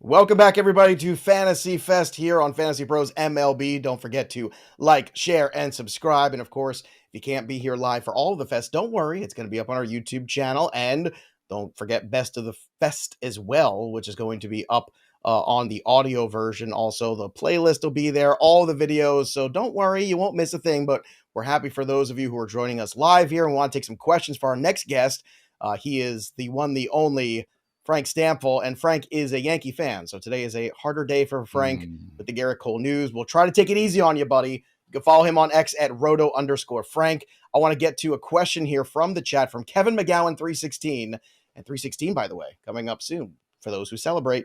Welcome back, everybody, to Fantasy Fest here on Fantasy Pros MLB. Don't forget to like, share, and subscribe. And of course, if you can't be here live for all of the fest, don't worry. It's going to be up on our YouTube channel. And don't forget Best of the Fest as well, which is going to be up on the audio version. Also, the playlist will be there, all the videos. So don't worry, you won't miss a thing. But we're happy for those of you who are joining us live here and want to take some questions for our next guest. He is the one, the only Frank Stampfl, and Frank is a Yankee fan. So today is a harder day for Frank with the Gerrit Cole news. We'll try to take it easy on you, buddy. You can follow him on X at roto_Frank. I want to get to a question here from the chat from Kevin McGowan 316. And 316, by the way, coming up soon for those who celebrate,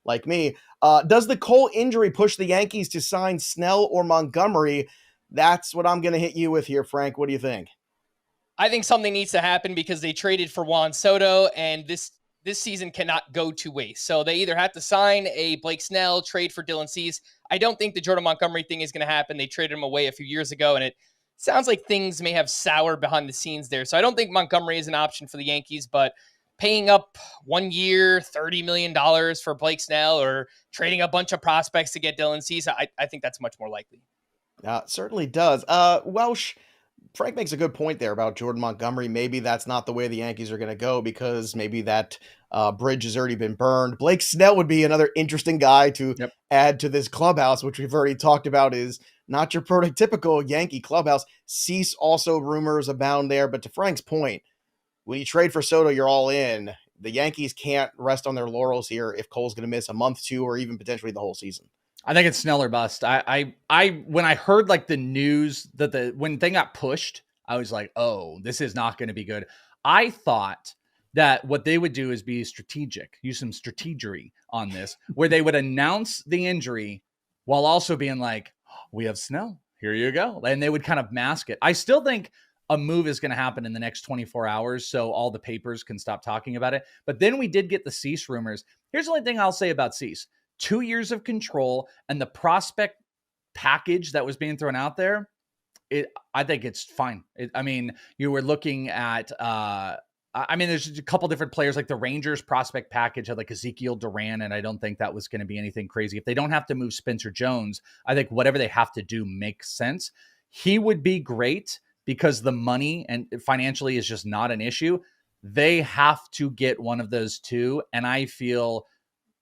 like me. Does the Cole injury push the Yankees to sign Snell or Montgomery? That's what I'm going to hit you with here, Frank. What do you think? I think something needs to happen because they traded for Juan Soto, and this season cannot go to waste. So they either have to sign a Blake Snell, trade for Dylan Cease. I don't think the Jordan Montgomery thing is going to happen. They traded him away a few years ago, and it sounds like things may have soured behind the scenes there. So I don't think Montgomery is an option for the Yankees, but paying up 1 year, $30 million for Blake Snell or trading a bunch of prospects to get Dylan Cease, I think that's much more likely. Certainly does. Welsh, Frank makes a good point there about Jordan Montgomery. Maybe that's not the way the Yankees are going to go because maybe that bridge has already been burned. Blake Snell would be another interesting guy to add to this clubhouse, which we've already talked about is not your prototypical Yankee clubhouse. Cease also rumors abound there. But to Frank's point, when you trade for Soto, you're all in. The Yankees can't rest on their laurels here if Cole's going to miss a month, two, or even potentially the whole season. I think it's Snell or bust. I when I heard like the news that when they got pushed, I was like, oh, this is not going to be good. I thought that what they would do is be strategic, use some strategery on this, where they would announce the injury while also being like, we have Snell, here you go. And they would kind of mask it. I still think a move is going to happen in the next 24 hours so all the papers can stop talking about it. But then we did get the Cease rumors. Here's the only thing I'll say about Cease. 2 years of control and the prospect package that was being thrown out there, I think it's fine. You were looking at, there's a couple different players, like the Rangers prospect package had like Ezekiel Duran, and I don't think that was going to be anything crazy. If they don't have to move Spencer Jones, I think whatever they have to do makes sense. He would be great because the money and financially is just not an issue. They have to get one of those two, and I feel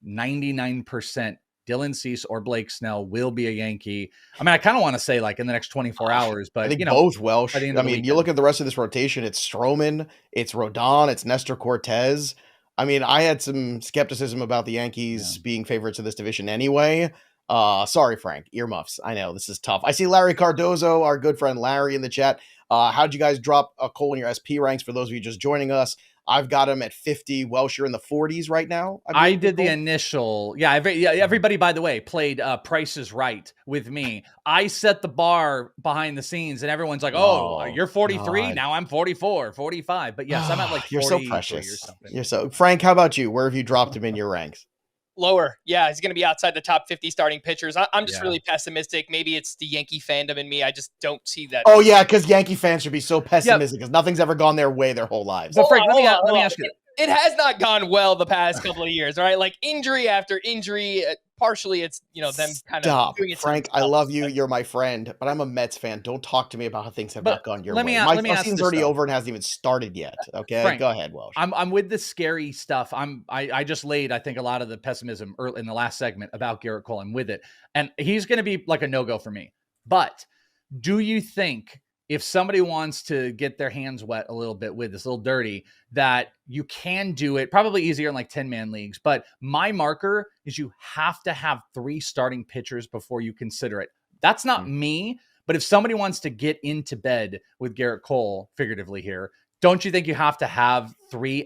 99% Dylan Cease or Blake Snell will be a Yankee. I mean, I kind of want to say like in the next 24 hours, but I think both Welsh. You look at the rest of this rotation, it's Stroman, it's Rodon, it's Nestor Cortez. I mean, I had some skepticism about the Yankees being favorites of this division anyway. Sorry, Frank, earmuffs. I know this is tough. I see Larry Cardozo, our good friend Larry, in the chat. How'd you guys drop a Cole in your SP ranks for those of you just joining us? I've got him at 50. Welsh, you're in the 40s right now. I did the initial. Yeah, everybody, by the way, played Price is Right with me. I set the bar behind the scenes, and everyone's like, oh you're 43. God. Now I'm 44, 45. But yes, I'm at like 40. You're so precious. Or something. You're so Frank, how about you? Where have you dropped him in your ranks? Lower. Yeah, he's going to be outside the top 50 starting pitchers. I'm just really pessimistic. Maybe it's the Yankee fandom in me. I just don't see that. Oh, yeah, because Yankee fans should be so pessimistic because nothing's ever gone their way their whole lives. But Frank, let me ask you. It has not gone well the past couple of years, right? Like injury after injury. Partially, it's them kind of doing it. Frank, I love you. You're my friend, but I'm a Mets fan. Don't talk to me about how things have not gone your way. My season's already over and hasn't even started yet. Okay, Frank, go ahead, Welsh. I'm with the scary stuff. I just laid, I think, a lot of the pessimism early in the last segment about Gerrit Cole. I'm with it, and he's going to be like a no-go for me. But do you think, if somebody wants to get their hands wet a little bit with this, a little dirty, that you can do it probably easier in like 10-man leagues? But my marker is you have to have 3 starting pitchers before you consider it. That's not me, but if somebody wants to get into bed with Gerrit Cole, figuratively here, don't you think you have to have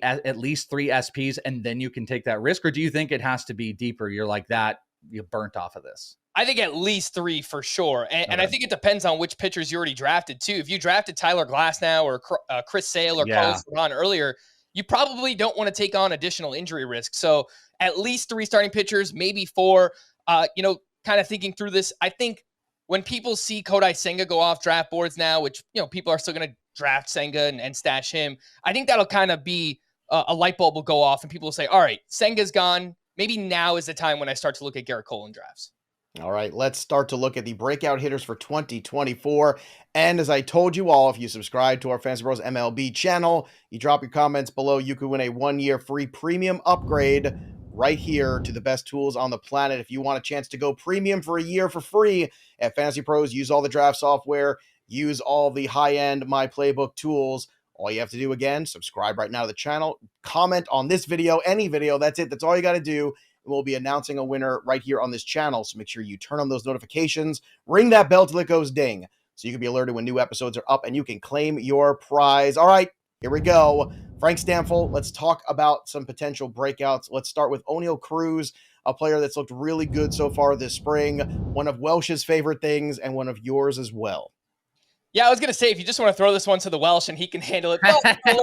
at least 3 SPs and then you can take that risk? Or do you think it has to be deeper? You're like that, you burnt off of this. I think at least 3 for sure. And I think it depends on which pitchers you already drafted too. If you drafted Tyler Glasnow or Chris Sale or Carlos Rodon earlier, you probably don't want to take on additional injury risk. So at least 3 starting pitchers, maybe 4, kind of thinking through this. I think when people see Kodai Senga go off draft boards now, which, people are still going to draft Senga and stash him, I think that'll kind of be a light bulb will go off and people will say, all right, Senga's gone. maybe now is the time when I start to look at Gerrit Cole in drafts. All right, let's start to look at the breakout hitters for 2024. And as I told you all, if you subscribe to our Fantasy Bros MLB channel, you drop your comments below, you could win a 1-year free premium upgrade right here to the best tools on the planet. If you want a chance to go premium for a year for free at Fantasy Pros, use all the draft software, use all the high-end My Playbook tools. All you have to do, again, subscribe right now to the channel, comment on this video, any video. That's it. That's all you got to do. We'll be announcing a winner right here on this channel, so make sure you turn on those notifications, ring that bell till it goes ding, so you can be alerted when new episodes are up and you can claim your prize. All right, here we go. Frank Stampfl, let's talk about some potential breakouts. Let's start with Oneil Cruz, a player that's looked really good so far this spring, one of Welsh's favorite things and one of yours as well. Yeah, I was going to say, if you just want to throw this one to the Welsh and he can handle it.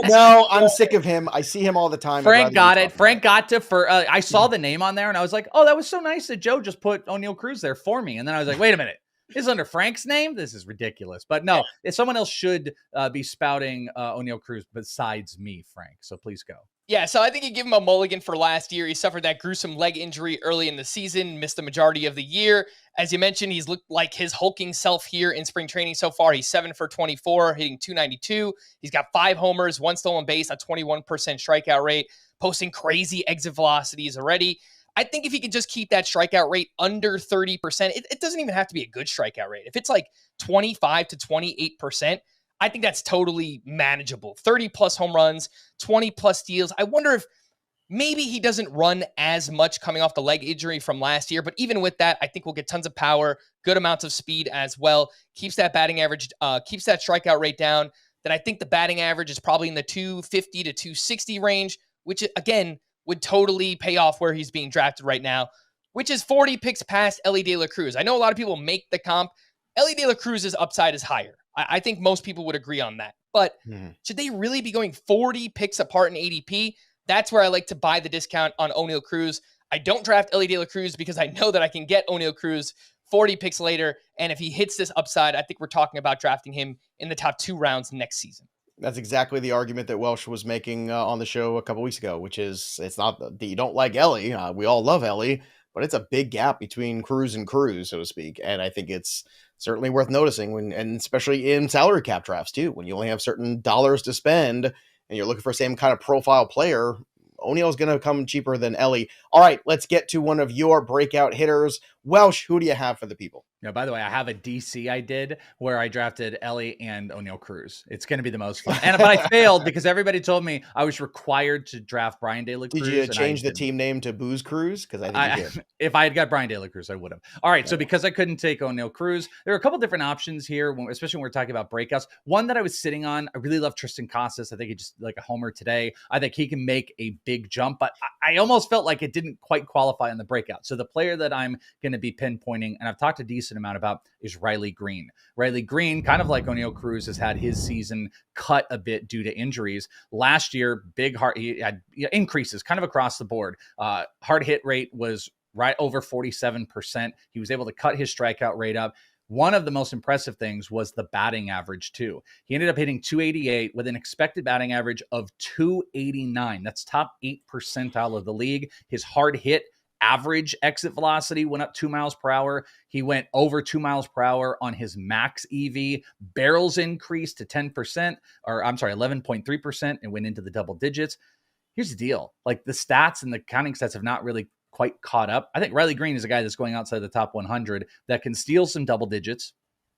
No, I'm sick of him. I see him all the time. Frank got it. Frank got to, I saw the name on there and I was like, oh, that was so nice that Joe just put Oneil Cruz there for me. And then I was like, wait a minute. This is under Frank's name? This is ridiculous. But no, if someone else should be spouting Oneil Cruz besides me, Frank. So please go. Yeah, so I think you give him a mulligan for last year. He suffered that gruesome leg injury early in the season, missed the majority of the year. As you mentioned, he's looked like his hulking self here in spring training so far. He's 7 for 24, hitting .292. He's got 5 homers, 1 stolen base, a 21% strikeout rate, posting crazy exit velocities already. I think if he could just keep that strikeout rate under 30%, it doesn't even have to be a good strikeout rate. If it's like 25 to 28%, I think that's totally manageable. 30 plus home runs, 20 plus steals. I wonder if maybe he doesn't run as much coming off the leg injury from last year, but even with that, I think we'll get tons of power, good amounts of speed as well. Keeps that batting average, keeps that strikeout rate down. Then I think the batting average is probably in the 250 to 260 range, which again would totally pay off where he's being drafted right now, which is 40 picks past Elly De La Cruz. I know a lot of people make the comp. Elly De La Cruz's upside is higher. I think most people would agree on that. But should they really be going 40 picks apart in ADP? That's where I like to buy the discount on Oneil Cruz. I don't draft Elly De La Cruz because I know that I can get Oneil Cruz 40 picks later. And if he hits this upside, I think we're talking about drafting him in the top 2 rounds next season. That's exactly the argument that Welsh was making on the show a couple weeks ago, which is it's not that you don't like Elly. We all love Elly, but it's a big gap between Cruz and Cruz, so to speak. And I think it's certainly worth noticing and especially in salary cap drafts too, when you only have certain dollars to spend and you're looking for the same kind of profile player. Oneil's going to come cheaper than Elly. All right, let's get to one of your breakout hitters. Welsh, who do you have for the people? Yeah, by the way, I have a DC I did where I drafted Elly and Oneil Cruz. It's going to be the most fun. But I failed because everybody told me I was required to draft Brian De La Cruz. Did you change the team name to Booze Cruz? Because I think you did. If I had got Brian De La Cruz, I would have. All right, so because I couldn't take Oneil Cruz, there are a couple different options here, especially when we're talking about breakouts. One that I was sitting on, I really love Tristan Casas. I think he just like a homer today. I think he can make a big jump, but I almost felt like it didn't quite qualify on the breakout. So the player that I'm going to be pinpointing, and I've talked a decent amount about, is Riley Green. Riley Green, kind of like Oneil Cruz, has had his season cut a bit due to injuries. Last year, he had increases kind of across the board. Hard hit rate was right over 47%. He was able to cut his strikeout rate up. One of the most impressive things was the batting average too. He ended up hitting 288 with an expected batting average of 289. That's top 8 percentile of the league. His hard hit average exit velocity went up 2 miles per hour. He went over 2 miles per hour on his max EV. Barrels increased to 10%, or I'm sorry, 11.3%, and went into the double digits. Here's the deal. Like the stats and the counting stats have not really quite caught up. I think Riley Green is a guy that's going outside the top 100 that can steal some double digits,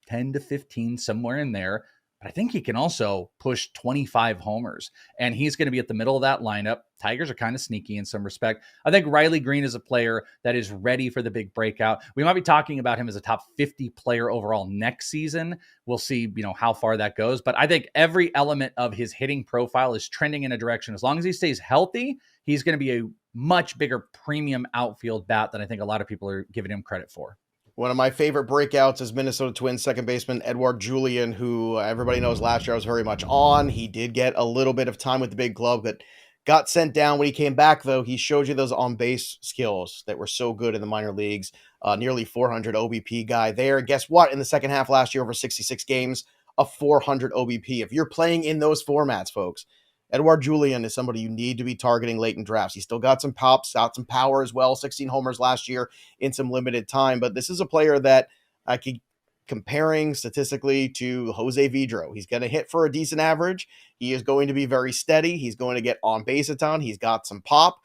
10 to 15, somewhere in there. But I think he can also push 25 homers, and he's going to be at the middle of that lineup. Tigers are kind of sneaky in some respect. I think Riley Green is a player that is ready for the big breakout. We might be talking about him as a top 50 player overall next season. We'll see, how far that goes. But I think every element of his hitting profile is trending in a direction. As long as he stays healthy, he's going to be a much bigger premium outfield bat than I think a lot of people are giving him credit for. One of my favorite breakouts is Minnesota Twins second baseman Edouard Julien, who everybody knows last year I was very much on. He did get a little bit of time with the big club, but got sent down. When he came back, though, he showed you those on-base skills that were so good in the minor leagues. Nearly 400 OBP guy there. Guess what? In the second half last year, over 66 games, a 400 OBP. If you're playing in those formats, folks, Edouard Julien is somebody you need to be targeting late in drafts. He's still got some pops, got some power as well, 16 homers last year in some limited time. But this is a player that I keep comparing statistically to Jose Vidro. He's going to hit for a decent average. He is going to be very steady. He's going to get on base a ton. He's got some pop.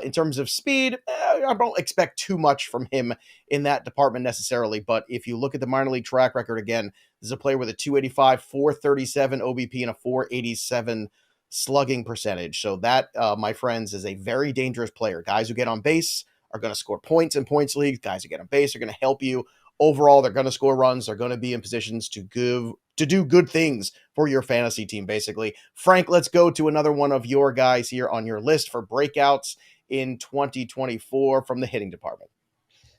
In terms of speed, I don't expect too much from him in that department necessarily. But if you look at the minor league track record again, this is a player with a 285, 437 OBP, and a 487 slugging percentage. So that, my friends, is a very dangerous player. Guys who get on base are going to score points in points leagues. Guys who get on base are going to help you. Overall, they're going to score runs. They're going to be in positions to do good things for your fantasy team, basically. Frank, let's go to another one of your guys here on your list for breakouts in 2024 from the hitting department.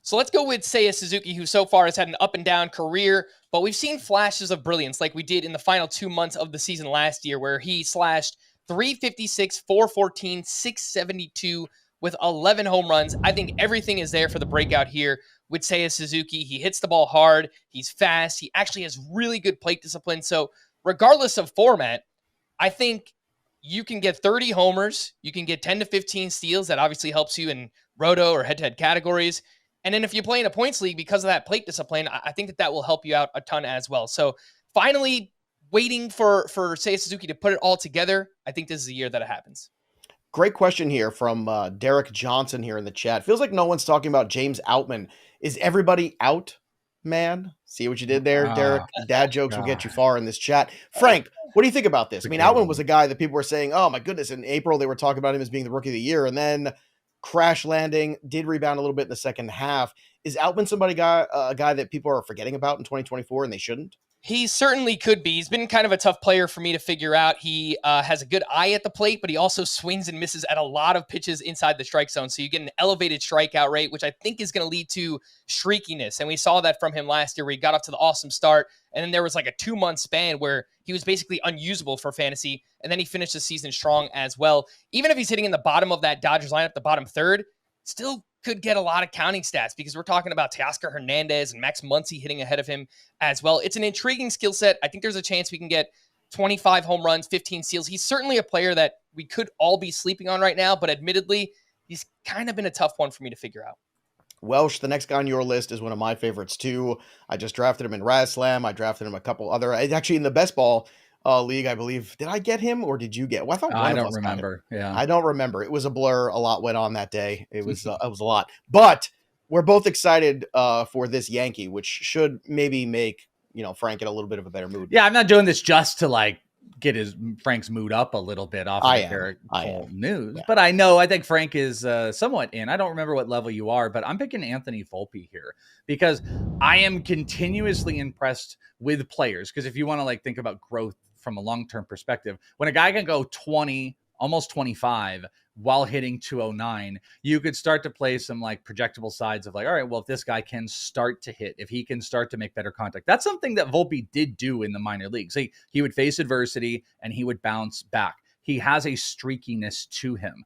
So let's go with Seiya Suzuki, who so far has had an up and down career, but we've seen flashes of brilliance like we did in the final 2 months of the season last year, where he slashed 356, 414, 672 with 11 home runs. I think everything is there for the breakout here with Seiya Suzuki. He hits the ball hard. He's fast. He actually has really good plate discipline. So regardless of format, I think you can get 30 homers. You can get 10 to 15 steals. That obviously helps you in roto or head-to-head categories. And then if you play in a points league because of that plate discipline, I think that will help you out a ton as well. So finally, waiting for Seiya Suzuki to put it all together, I think this is the year that it happens. Great question here from Derek Johnson here in the chat. Feels like no one's talking about James Outman. Is everybody out, man? See what you did there, Derek? Dad jokes will get you far in this chat. Frank, what do you think about this? I mean, Outman was a guy that people were saying, oh my goodness, in April they were talking about him as being the rookie of the year, and then crash landing, did rebound a little bit in the second half. Is Outman a guy that people are forgetting about in 2024 and they shouldn't? He certainly could be. He's been kind of a tough player for me to figure out. He has a good eye at the plate, but he also swings and misses at a lot of pitches inside the strike zone. So you get an elevated strikeout rate, which I think is going to lead to streakiness. And we saw that from him last year where he got off to the awesome start. And then there was like a 2-month span where he was basically unusable for fantasy. And then he finished the season strong as well. Even if he's hitting in the bottom of that Dodgers lineup, the bottom third, still could get a lot of counting stats because we're talking about Teoscar Hernandez and Max Muncy hitting ahead of him as well. It's an intriguing skill set. I think there's a chance we can get 25 home runs, 15 steals. He's certainly a player that we could all be sleeping on right now, but admittedly, he's kind of been a tough one for me to figure out. Welsh, the next guy on your list, is one of my favorites too. I just drafted him in Razslam. I drafted him a couple other, actually in the best ball league, I believe. Did I get him or did you get? Well, I thought one I of don't us remember. Yeah, I don't remember. It was a blur. A lot went on that day. It was a lot. But we're both excited for this Yankee, which should maybe make Frank in a little bit of a better mood. Yeah, I'm not doing this just to like get Frank's mood up a little bit off of the Gerrit Cole news, yeah. But I think Frank is somewhat in. I don't remember what level you are, but I'm picking Anthony Volpe here because I am continuously impressed with players. Because if you want to like think about growth from a long-term perspective, when a guy can go 20, almost 25 while hitting 209, you could start to play some like projectable sides of like, all right, well, if this guy can start to hit, if he can start to make better contact, that's something that Volpe did do in the minor leagues. He would face adversity and he would bounce back. He has a streakiness to him,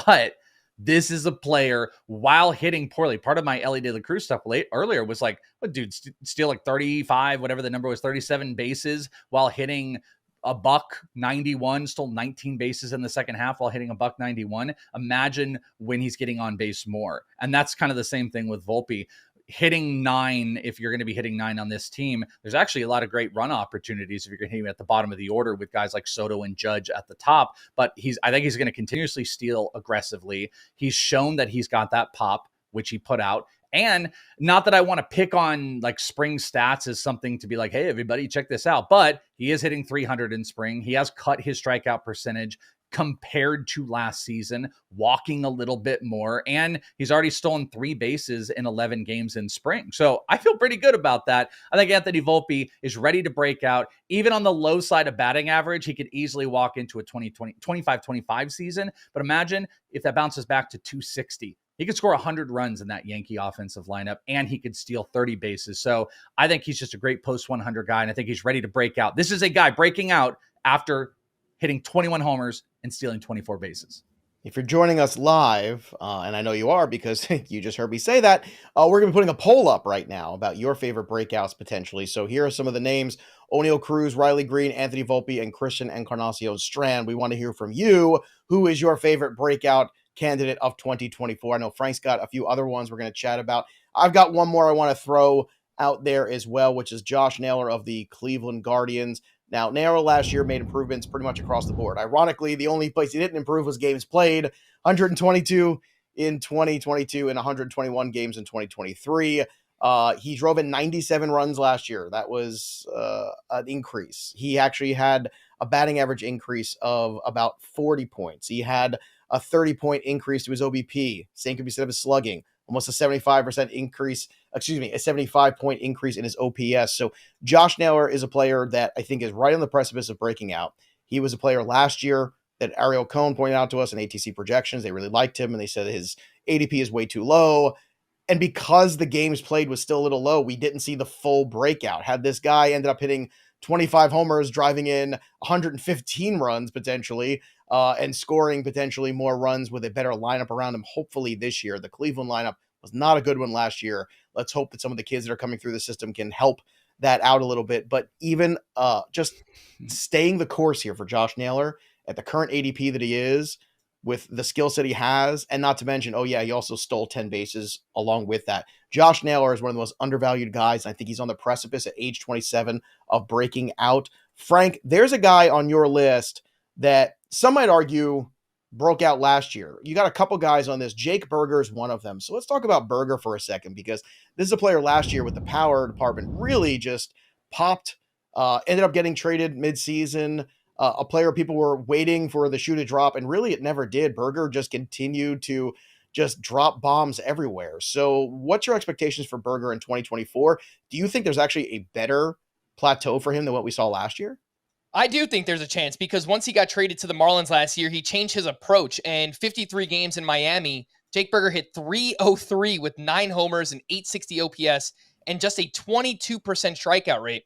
but this is a player while hitting poorly. Part of my Ellie De La Cruz stuff earlier was like, what dude, steal like 35, whatever the number was, 37 bases while hitting a $191, stole 19 bases in the second half while hitting a $191. Imagine when he's getting on base more. And that's kind of the same thing with Volpe. Hitting 9, if you're going to be hitting 9 on this team, there's actually a lot of great run opportunities if you're going to hit him at the bottom of the order with guys like Soto and Judge at the top. But I think he's going to continuously steal aggressively. He's shown that he's got that pop, which he put out. And not that I want to pick on like spring stats as something to be like, hey, everybody, check this out. But he is hitting 300 in spring. He has cut his strikeout percentage compared to last season, walking a little bit more. And he's already stolen 3 bases in 11 games in spring. So I feel pretty good about that. I think Anthony Volpe is ready to break out. Even on the low side of batting average, he could easily walk into a 25-25 season. But imagine if that bounces back to 260. He could score 100 runs in that Yankee offensive lineup, and he could steal 30 bases. So I think he's just a great post 100 guy, and I think he's ready to break out. This is a guy breaking out after hitting 21 homers and stealing 24 bases. If you're joining us live, and I know you are because you just heard me say that, we're going to be putting a poll up right now about your favorite breakouts potentially. So here are some of the names: O'Neal Cruz, Riley Green, Anthony Volpe, and Christian Encarnacion Strand. We want to hear from you. Who is your favorite breakout candidate of 2024? I know Frank's got a few other ones we're going to chat about. I've got one more I want to throw out there as well, which is Josh Naylor of the Cleveland Guardians. Now, Naylor last year made improvements pretty much across the board. Ironically, the only place he didn't improve was games played: 122 in 2022 and 121 games in 2023. He drove in 97 runs last year. That was an increase. He actually had a batting average increase of about 40 points. He had a 30-point increase to his OBP. Same could be said of his slugging. Almost a 75% increase, a 75-point increase in his OPS. So Josh Naylor is a player that I think is right on the precipice of breaking out. He was a player last year that Ariel Cohn pointed out to us in ATC projections. They really liked him, and they said his ADP is way too low. And because the games played was still a little low, we didn't see the full breakout. Had this guy ended up hitting 25 homers, driving in 115 runs potentially, and scoring potentially more runs with a better lineup around him, hopefully this year. The Cleveland lineup was not a good one last year. Let's hope that some of the kids that are coming through the system can help that out a little bit. But even just staying the course here for Josh Naylor at the current ADP that he is, with the skill set he has, and not to mention, oh yeah, he also stole 10 bases along with that. Josh Naylor is one of the most undervalued guys. I think he's on the precipice at age 27 of breaking out. Frank, there's a guy on your list that some might argue broke out last year. You got a couple guys on this. Jake Berger is one of them. So let's talk about Berger for a second, because this is a player last year with the power department really just popped, ended up getting traded midseason. A player people were waiting for the shoe to drop, and really it never did. Berger just continued to just drop bombs everywhere. So what's your expectations for Berger in 2024? Do you think there's actually a better plateau for him than what we saw last year? I do think there's a chance, because once he got traded to the Marlins last year, he changed his approach, and 53 games in Miami, Jake Berger hit .303 with 9 homers and .860 OPS and just a 22% strikeout rate.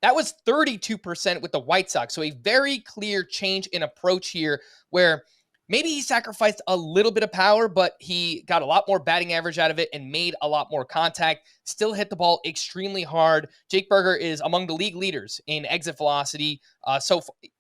That was 32% with the White Sox. So a very clear change in approach here, where maybe he sacrificed a little bit of power, but he got a lot more batting average out of it and made a lot more contact. Still hit the ball extremely hard. Jake Berger is among the league leaders in exit velocity.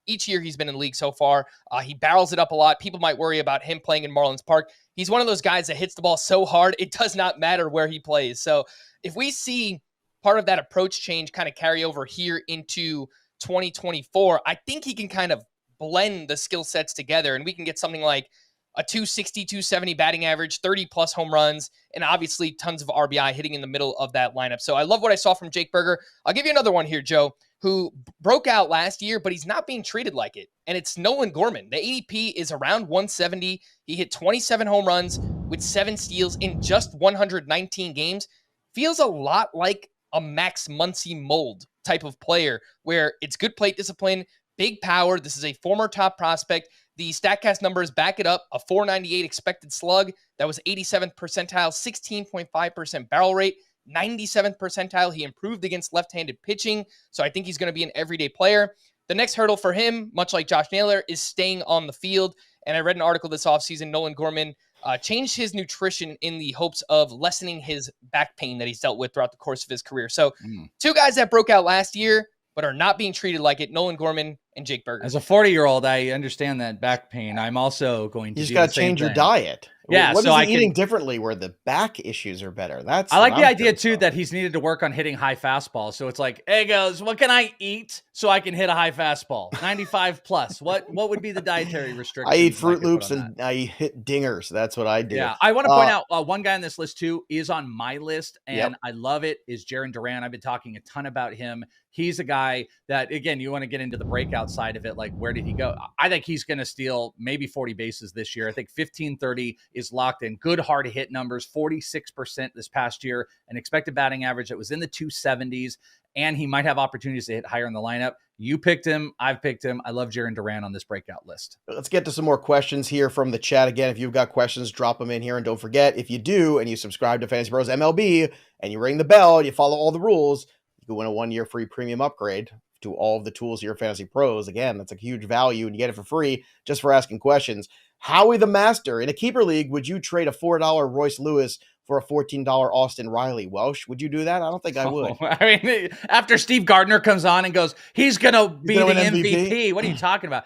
Each year he's been in the league so far. He barrels it up a lot. People might worry about him playing in Marlins Park. He's one of those guys that hits the ball so hard, it does not matter where he plays. So if we see part of that approach change kind of carry over here into 2024, I think he can kind of blend the skill sets together, and we can get something like a 260, 270 batting average, 30 plus home runs, and obviously tons of RBI hitting in the middle of that lineup. So I love what I saw from Jake Berger. I'll give you another one here, Joe, who broke out last year, but he's not being treated like it. And it's Nolan Gorman. The ADP is around 170. He hit 27 home runs with 7 steals in just 119 games. Feels a lot like a Max Muncy mold type of player, where it's good plate discipline, big power. This is a former top prospect. The StatCast numbers back it up. A 498 expected slug. That was 87th percentile, 16.5% barrel rate, 97th percentile. He improved against left-handed pitching, so I think he's going to be an everyday player. The next hurdle for him, much like Josh Naylor, is staying on the field. And I read an article this offseason, Nolan Gorman changed his nutrition in the hopes of lessening his back pain that he's dealt with throughout the course of his career. So 2 guys that broke out last year but are not being treated like it: Nolan Gorman and Jake Berger. As a 40-year-old, I understand that back pain. I'm also going to You just got to change your diet. Yeah, what is he eating differently where the back issues are better? I like the idea too that he's needed to work on hitting high fastballs. So it's like, hey, goes, what can I eat so I can hit a high fastball? 95 plus. What would be the dietary restrictions? I eat Fruit Loops and I hit dingers. That's what I do. Yeah, I want to point out one guy on this list too is on my list, and I love it, is Jarren Duran. I've been talking a ton about him. He's a guy that, again, you want to get into the breakout side of it. Like, where did he go? I think he's going to steal maybe 40 bases this year. I think 1530 is locked in. Good hard hit numbers, 46% this past year, an expected batting average that was in the 270s, and he might have opportunities to hit higher in the lineup. You picked him. I've picked him. I love Jarren Duran on this breakout list. Let's get to some more questions here from the chat. Again, if you've got questions, drop them in here. And don't forget, if you do and you subscribe to Fantasy Pros MLB and you ring the bell and you follow all the rules, you can win a 1-year free premium upgrade to all of the tools of your Fantasy Pros. Again, that's a huge value, and you get it for free just for asking questions. Howie the Master. In a keeper league, would you trade a $4 Royce Lewis for a $14 Austin Riley? Welsh, would you do that? I don't think I would. I mean, after Steve Gardner comes on and goes, he's gonna be gonna the win MVP. MVP? What are you talking about?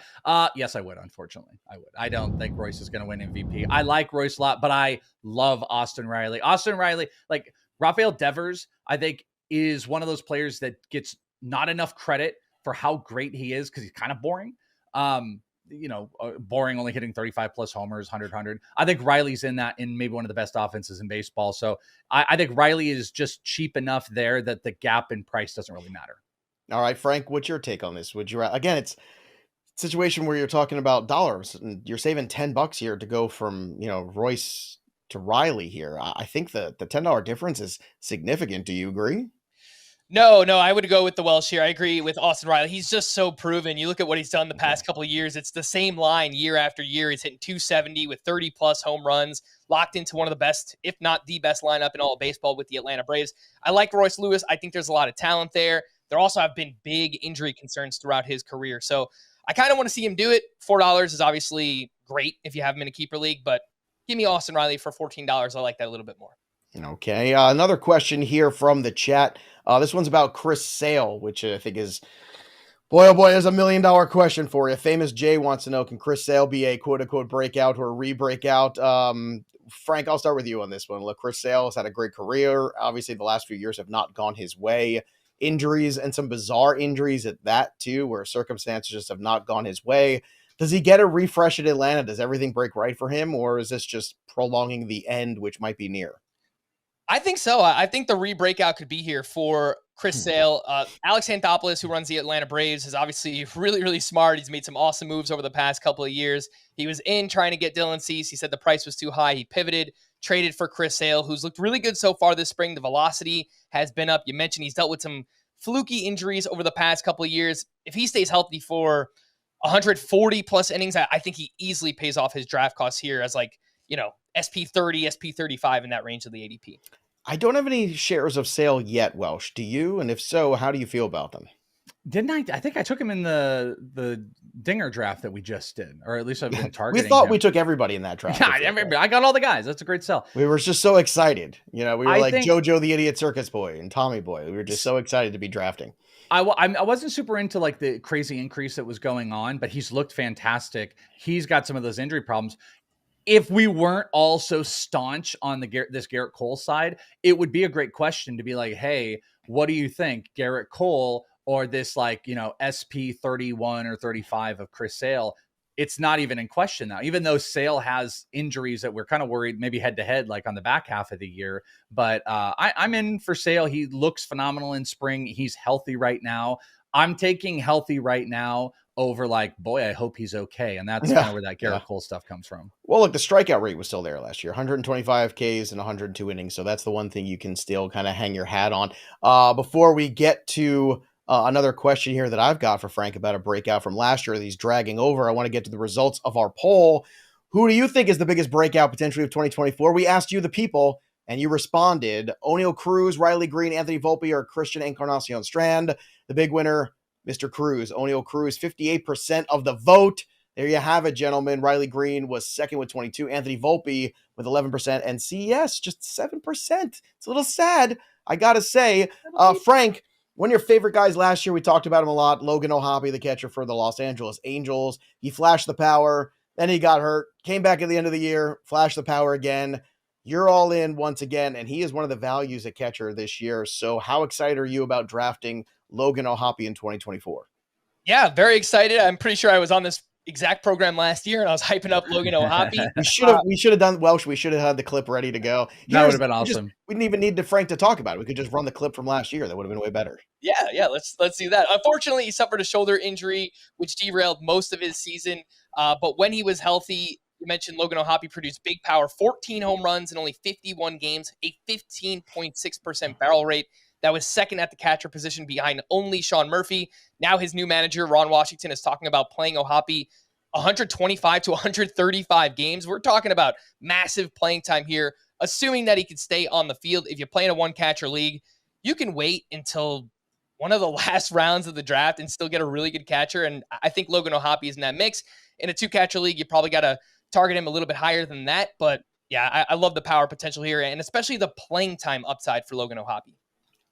Yes, I would. Unfortunately, I would. I don't think Royce is gonna win MVP. I like Royce a lot, but I love Austin Riley. Austin Riley, like Rafael Devers, I think is one of those players that gets not enough credit for how great he is because he's kind of boring. Boring, only hitting 35 plus homers, 100. I think Riley's in maybe one of the best offenses in baseball. So I think Riley is just cheap enough there that the gap in price doesn't really matter. All right, Frank, what's your take on this? Would you, again, it's a situation where you're talking about dollars and you're saving $10 here to go from, Royce to Riley here. I think the $10 difference is significant. Do you agree? No, I would go with the Welsh here. I agree with Austin Riley. He's just so proven. You look at what he's done the past couple of years. It's the same line year after year. He's hitting 270 with 30 plus home runs, locked into one of the best, if not the best lineup in all of baseball with the Atlanta Braves. I like Royce Lewis. I think there's a lot of talent there. There also have been big injury concerns throughout his career. So I kind of want to see him do it. $4 is obviously great if you have him in a keeper league, but give me Austin Riley for $14. I like that a little bit more. Okay. Another question here from the chat. This one's about Chris Sale, which I think is, boy, oh boy, there's $1 million question for you. Famous Jay wants to know, can Chris Sale be a quote unquote breakout or re-breakout? Frank, I'll start with you on this one. Look, Chris Sale has had a great career. Obviously, the last few years have not gone his way. Injuries and some bizarre injuries at that too, where circumstances just have not gone his way. Does he get a refresh at Atlanta? Does everything break right for him? Or is this just prolonging the end, which might be near? I think so. I think the re-breakout could be here for Chris Sale. Alex Anthopoulos, who runs the Atlanta Braves, is obviously really, really smart. He's made some awesome moves over the past couple of years. He was in trying to get Dylan Cease. He said the price was too high. He pivoted, traded for Chris Sale, who's looked really good so far this spring. The velocity has been up. You mentioned he's dealt with some fluky injuries over the past couple of years. If he stays healthy for 140 plus innings, I think he easily pays off his draft costs here as SP 30, SP 35 in that range of the ADP. I don't have any shares of Sale yet, Welsh. Do you? And if so, how do you feel about them? Didn't I? I think I took him in the Dinger draft that we just did, or at least I've been targeting. We thought him. We took everybody in that draft. Yeah, I got all the guys. That's a great sell. We were just so excited. We were JoJo the Idiot Circus Boy and Tommy Boy. We were just so excited to be drafting. I wasn't super into the crazy increase that was going on, but he's looked fantastic. He's got some of those injury problems. If we weren't all so staunch on this Gerrit Cole side, it would be a great question to be like, hey, what do you think, Gerrit Cole or this SP 31 or 35 of Chris Sale? It's not even in question now, even though Sale has injuries that we're kind of worried maybe head to head, like on the back half of the year. But I'm in for Sale. He looks phenomenal in spring. He's healthy right now. I'm taking healthy right now over boy, I hope he's okay. And that's kind of where that Gerrit Cole stuff comes from. Well, look, the strikeout rate was still there last year, 125 Ks and 102 innings. So that's the one thing you can still kind of hang your hat on. Before we get to another question here that I've got for Frank about a breakout from last year that he's dragging over, I want to get to the results of our poll. Who do you think is the biggest breakout potentially of 2024? We asked you, the people, and you responded. O'Neal Cruz, Riley Green, Anthony Volpe, or Christian Encarnacion Strand. The big winner, Mr. Cruz. O'Neal Cruz, 58% of the vote. There you have it, gentlemen. Riley Green was second with 22. Anthony Volpe with 11%. And CS, just 7%. It's a little sad, I got to say. Frank, one of your favorite guys last year, we talked about him a lot. Logan O'Hoppe, the catcher for the Los Angeles Angels. He flashed the power. Then he got hurt. Came back at the end of the year. Flashed the power again. You're all in once again. And he is one of the values at catcher this year. So how excited are you about drafting Logan O'Hoppe in 2024? Yeah, very excited. I'm pretty sure I was on this exact program last year and I was hyping up Logan O'Hoppe. We should have done Welsh. We should have had the clip ready to go. That would have been awesome. We didn't even need Frank to talk about it. We could just run the clip from last year. That would have been way better. Yeah. Let's do that. Unfortunately, he suffered a shoulder injury, which derailed most of his season. But when he was healthy, you mentioned Logan O'Hoppe produced big power, 14 home runs in only 51 games, a 15.6% barrel rate. That was second at the catcher position behind only Sean Murphy. Now his new manager, Ron Washington, is talking about playing O'Hoppe 125 to 135 games. We're talking about massive playing time here, assuming that he can stay on the field. If you play in a one-catcher league, you can wait until one of the last rounds of the draft and still get a really good catcher. And I think Logan O'Hoppe is in that mix. In a two-catcher league, you probably got to target him a little bit higher than that. But yeah, I love the power potential here, and especially the playing time upside for Logan O'Hoppe.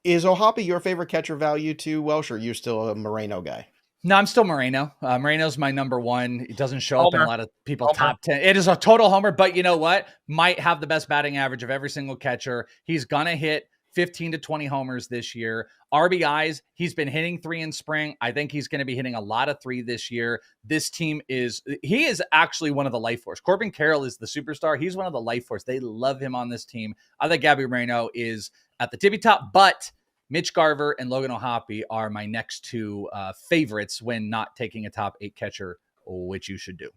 Is O'Hoppe your favorite catcher value to Welsh, or are you still a Moreno guy? No, I'm still Moreno. Moreno's my number one. It doesn't show up in a lot of people top 10. It is a total homer, but you know what? Might have the best batting average of every single catcher. He's going to hit 15 to 20 homers this year. RBIs, he's been hitting 3 in spring. I think he's going to be hitting a lot of 3 this year. This team he is actually one of the life force. Corbin Carroll is the superstar. He's one of the life force. They love him on this team. I think Gabby Moreno is at the tippy top, but Mitch Garver and Logan O'Hoppe are my next 2 favorites when not taking a top 8 catcher, which you should do.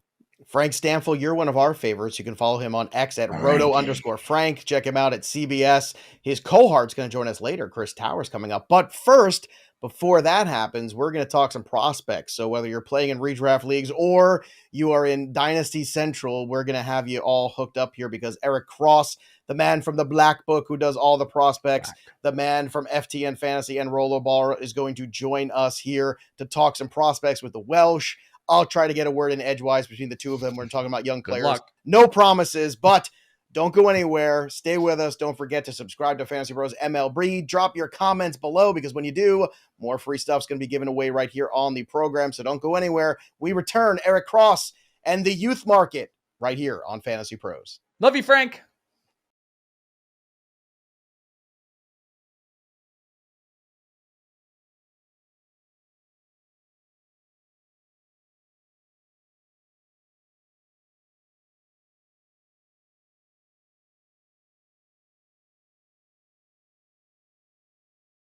Frank Stampfl, you're one of our favorites. You can follow him on X at roto_Frank. Check him out at CBS. His cohort's going to join us later. Chris Towers coming up. But first, before that happens, we're going to talk some prospects. So whether you're playing in redraft leagues or you are in Dynasty Central, we're going to have you all hooked up here because Eric Cross, the man from the Black Book who does all the prospects, the man from FTN Fantasy and Rollerball, is going to join us here to talk some prospects with the Welsh. I'll try to get a word in edgewise between the two of them. We're talking about young players. No promises, but don't go anywhere. Stay with us. Don't forget to subscribe to Fantasy Pros MLB. Drop your comments below because when you do, more free stuff's going to be given away right here on the program. So don't go anywhere. We return Eric Cross and the youth market right here on Fantasy Pros. Love you, Frank.